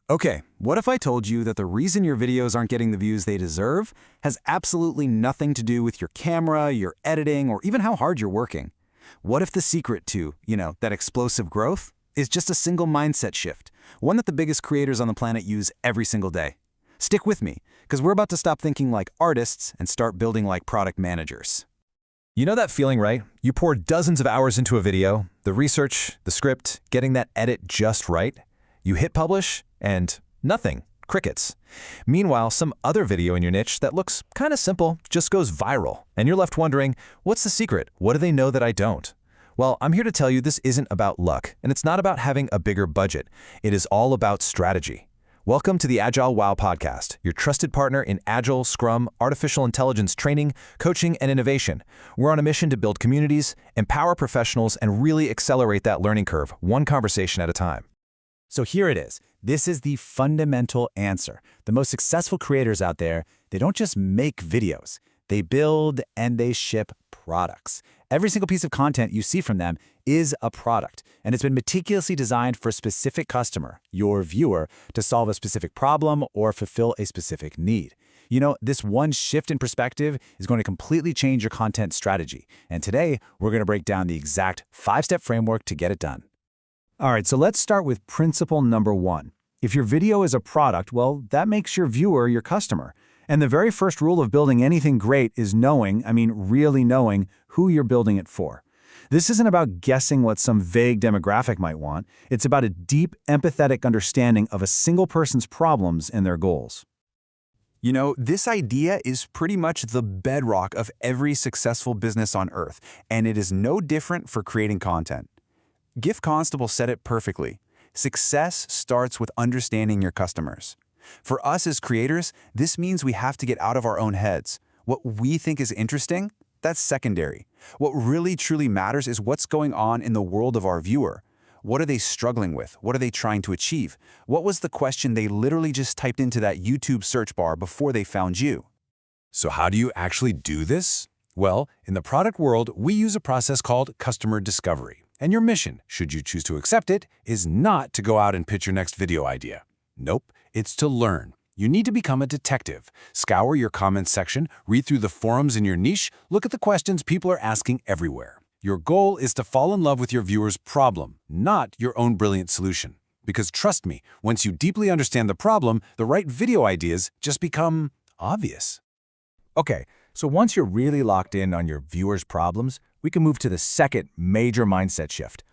Okay, what if I told you that the reason your videos aren't getting the views they deserve has absolutely nothing to do with your camera, your editing, or even how hard you're working? What if the secret to, that explosive growth is just a single mindset shift, one that the biggest creators on the planet use every single day? Stick with me, because we're about to stop thinking like artists and start building like product managers. You know that feeling, right? You pour dozens of hours into a video, the research, the script, getting that edit just right. You hit publish, and nothing, crickets. Meanwhile, some other video in your niche that looks kind of simple just goes viral, and you're left wondering, what's the secret? What do they know that I don't? Well, I'm here to tell you this isn't about luck, and it's not about having a bigger budget. It is all about strategy. Welcome to the AgileWoW podcast, your trusted partner in Agile, Scrum, artificial intelligence training, coaching, and innovation. We're on a mission to build communities, empower professionals, and really accelerate that learning curve, one conversation at a time. So here it is. This is the fundamental answer. The most successful creators out there, they don't just make videos. They build and they ship products. Every single piece of content you see from them is a product, and it's been meticulously designed for a specific customer, your viewer, to solve a specific problem or fulfill a specific need. This one shift in perspective is going to completely change your content strategy. And today, we're going to break down the exact 5-step framework to get it done. All right, so let's start with principle number 1. If your video is a product, well, that makes your viewer your customer. And the very first rule of building anything great is really knowing who you're building it for. This isn't about guessing what some vague demographic might want. It's about a deep, empathetic understanding of a single person's problems and their goals. This idea is pretty much the bedrock of every successful business on earth, and it is no different for creating content. Gift Constable said it perfectly. Success starts with understanding your customers. For us as creators, this means we have to get out of our own heads. What we think is interesting, that's secondary. What really truly matters is what's going on in the world of our viewer. What are they struggling with? What are they trying to achieve? What was the question they literally just typed into that YouTube search bar before they found you? So how do you actually do this? Well, in the product world, we use a process called customer discovery. And your mission, should you choose to accept it, is not to go out and pitch your next video idea. Nope, it's to learn. You need to become a detective. Scour your comments section, read through the forums in your niche, look at the questions people are asking everywhere. Your goal is to fall in love with your viewer's problem, not your own brilliant solution. Because trust me, once you deeply understand the problem, the right video ideas just become obvious. Okay, so once you're really locked in on your viewer's problems, we can move to the second major mindset shift.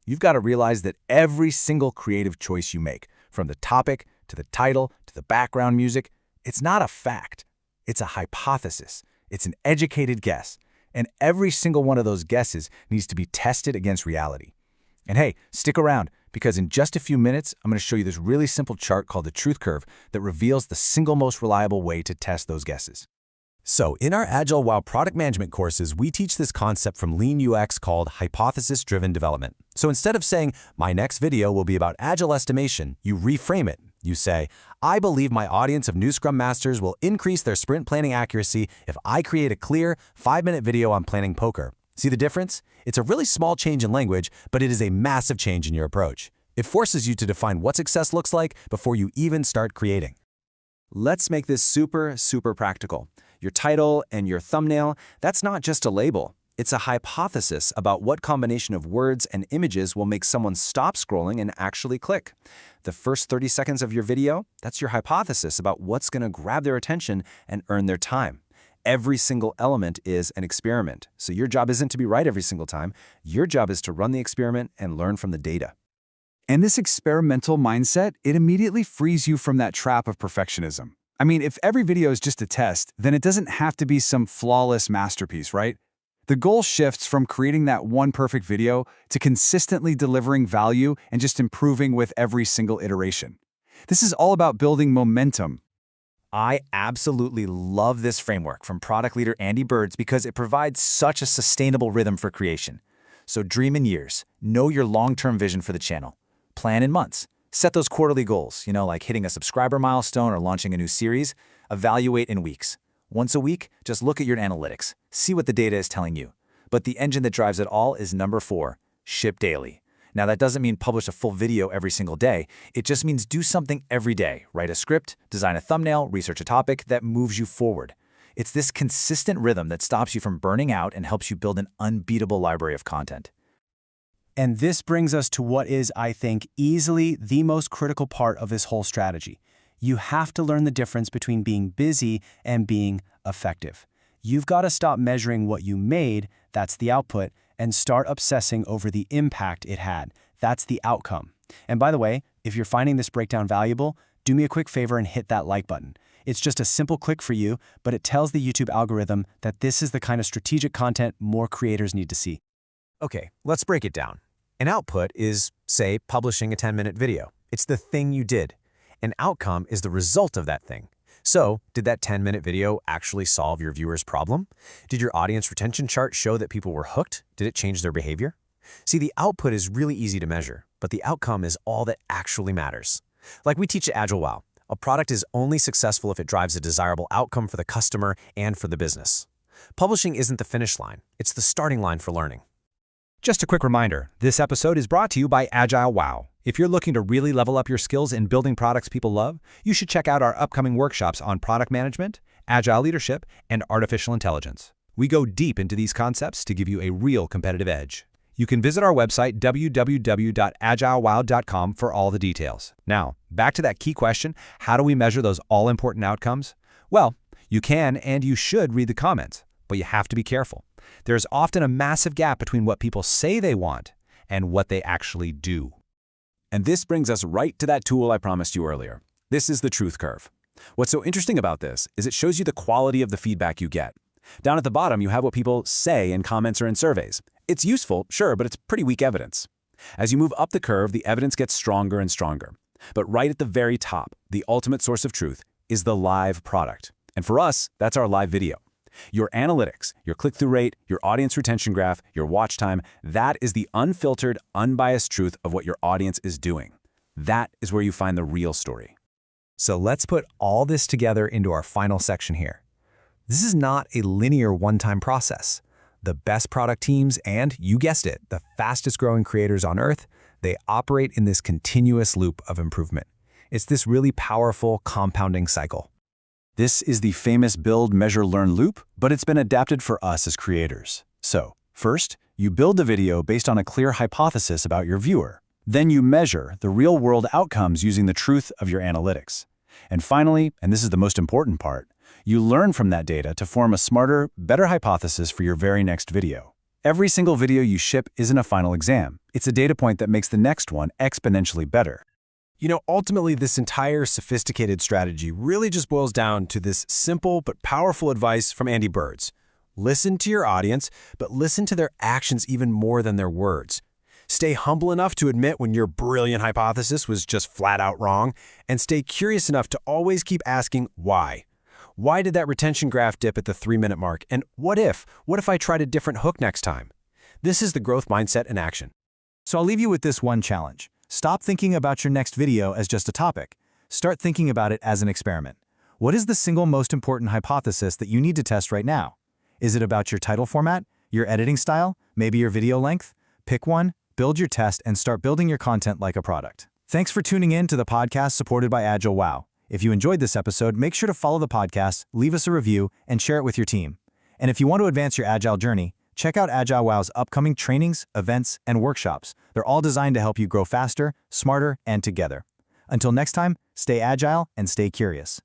You've got to realize that every single creative choice you make, from the topic to the title to the background music, it's not a fact. It's a hypothesis. It's an educated guess. And every single one of those guesses needs to be tested against reality. And hey, stick around, because in just a few minutes, I'm going to show you this really simple chart called the truth curve that reveals the single most reliable way to test those guesses. So in our AgileWoW product management courses, we teach this concept from Lean UX called hypothesis-driven development. So instead of saying, my next video will be about agile estimation, you reframe it. You say, I believe my audience of new Scrum Masters will increase their sprint planning accuracy if I create a clear 5-minute video on planning poker. See the difference? It's a really small change in language, but it is a massive change in your approach. It forces you to define what success looks like before you even start creating. Let's make this super practical. Your title and your thumbnail, that's not just a label. It's a hypothesis about what combination of words and images will make someone stop scrolling and actually click. The first 30 seconds of your video, that's your hypothesis about what's going to grab their attention and earn their time. Every single element is an experiment. So your job isn't to be right every single time. Your job is to run the experiment and learn from the data. And this experimental mindset, it immediately frees you from that trap of perfectionism. If every video is just a test, then it doesn't have to be some flawless masterpiece, right? The goal shifts from creating that one perfect video to consistently delivering value and just improving with every single iteration. This is all about building momentum. I absolutely love this framework from product leader Andy Birds because it provides such a sustainable rhythm for creation. So dream in years, know your long-term vision for the channel, plan in months. Set those quarterly goals, like hitting a subscriber milestone or launching a new series. Evaluate in weeks. Once a week, just look at your analytics. See what the data is telling you. But the engine that drives it all is number 4, ship daily. Now, that doesn't mean publish a full video every single day. It just means do something every day. Write a script, design a thumbnail, research a topic that moves you forward. It's this consistent rhythm that stops you from burning out and helps you build an unbeatable library of content. And this brings us to what is, I think, easily the most critical part of this whole strategy. You have to learn the difference between being busy and being effective. You've got to stop measuring what you made, that's the output, and start obsessing over the impact it had. That's the outcome. And by the way, if you're finding this breakdown valuable, do me a quick favor and hit that like button. It's just a simple click for you, but it tells the YouTube algorithm that this is the kind of strategic content more creators need to see. Okay, let's break it down. An output is, say, publishing a 10-minute video. It's the thing you did. An outcome is the result of that thing. So, did that 10-minute video actually solve your viewer's problem? Did your audience retention chart show that people were hooked? Did it change their behavior? See, the output is really easy to measure, but the outcome is all that actually matters. Like we teach at AgileWoW, a product is only successful if it drives a desirable outcome for the customer and for the business. Publishing isn't the finish line, it's the starting line for learning. Just a quick reminder, this episode is brought to you by AgileWoW. If you're looking to really level up your skills in building products people love, you should check out our upcoming workshops on product management, agile leadership, and artificial intelligence. We go deep into these concepts to give you a real competitive edge. You can visit our website, www.agilewow.com, for all the details. Now, back to that key question, how do we measure those all-important outcomes? Well, you can and you should read the comments, but you have to be careful. There's often a massive gap between what people say they want and what they actually do. And this brings us right to that tool I promised you earlier. This is the truth curve. What's so interesting about this is it shows you the quality of the feedback you get. Down at the bottom, you have what people say in comments or in surveys. It's useful, sure, but it's pretty weak evidence. As you move up the curve, the evidence gets stronger and stronger. But right at the very top, the ultimate source of truth is the live product. And for us, that's our live video. Your analytics, your click-through rate, your audience retention graph, your watch time, that is the unfiltered, unbiased truth of what your audience is doing. That is where you find the real story. So let's put all this together into our final section here. This is not a linear one-time process. The best product teams and, you guessed it, the fastest growing creators on earth, they operate in this continuous loop of improvement. It's this really powerful compounding cycle. This is the famous build, measure, learn loop, but it's been adapted for us as creators. So, first, you build the video based on a clear hypothesis about your viewer. Then you measure the real-world outcomes using the truth of your analytics. And finally, and this is the most important part, you learn from that data to form a smarter, better hypothesis for your very next video. Every single video you ship isn't a final exam. It's a data point that makes the next one exponentially better. You know, ultimately, this entire sophisticated strategy really just boils down to this simple but powerful advice from Andy Birds. Listen to your audience, but listen to their actions even more than their words. Stay humble enough to admit when your brilliant hypothesis was just flat out wrong, and stay curious enough to always keep asking why. Why did that retention graph dip at the 3-minute mark? And what if I tried a different hook next time? This is the growth mindset in action. So I'll leave you with this one challenge. Stop thinking about your next video as just a topic. Start thinking about it as an experiment. What is the single most important hypothesis that you need to test right now? Is it about your title format, your editing style, maybe your video length? Pick one, build your test, and start building your content like a product. Thanks for tuning in to the podcast supported by AgileWoW. If you enjoyed this episode, make sure to follow the podcast, leave us a review, and share it with your team. And if you want to advance your Agile journey, check out AgileWoW's upcoming trainings, events, and workshops. They're all designed to help you grow faster, smarter, and together. Until next time, stay agile and stay curious.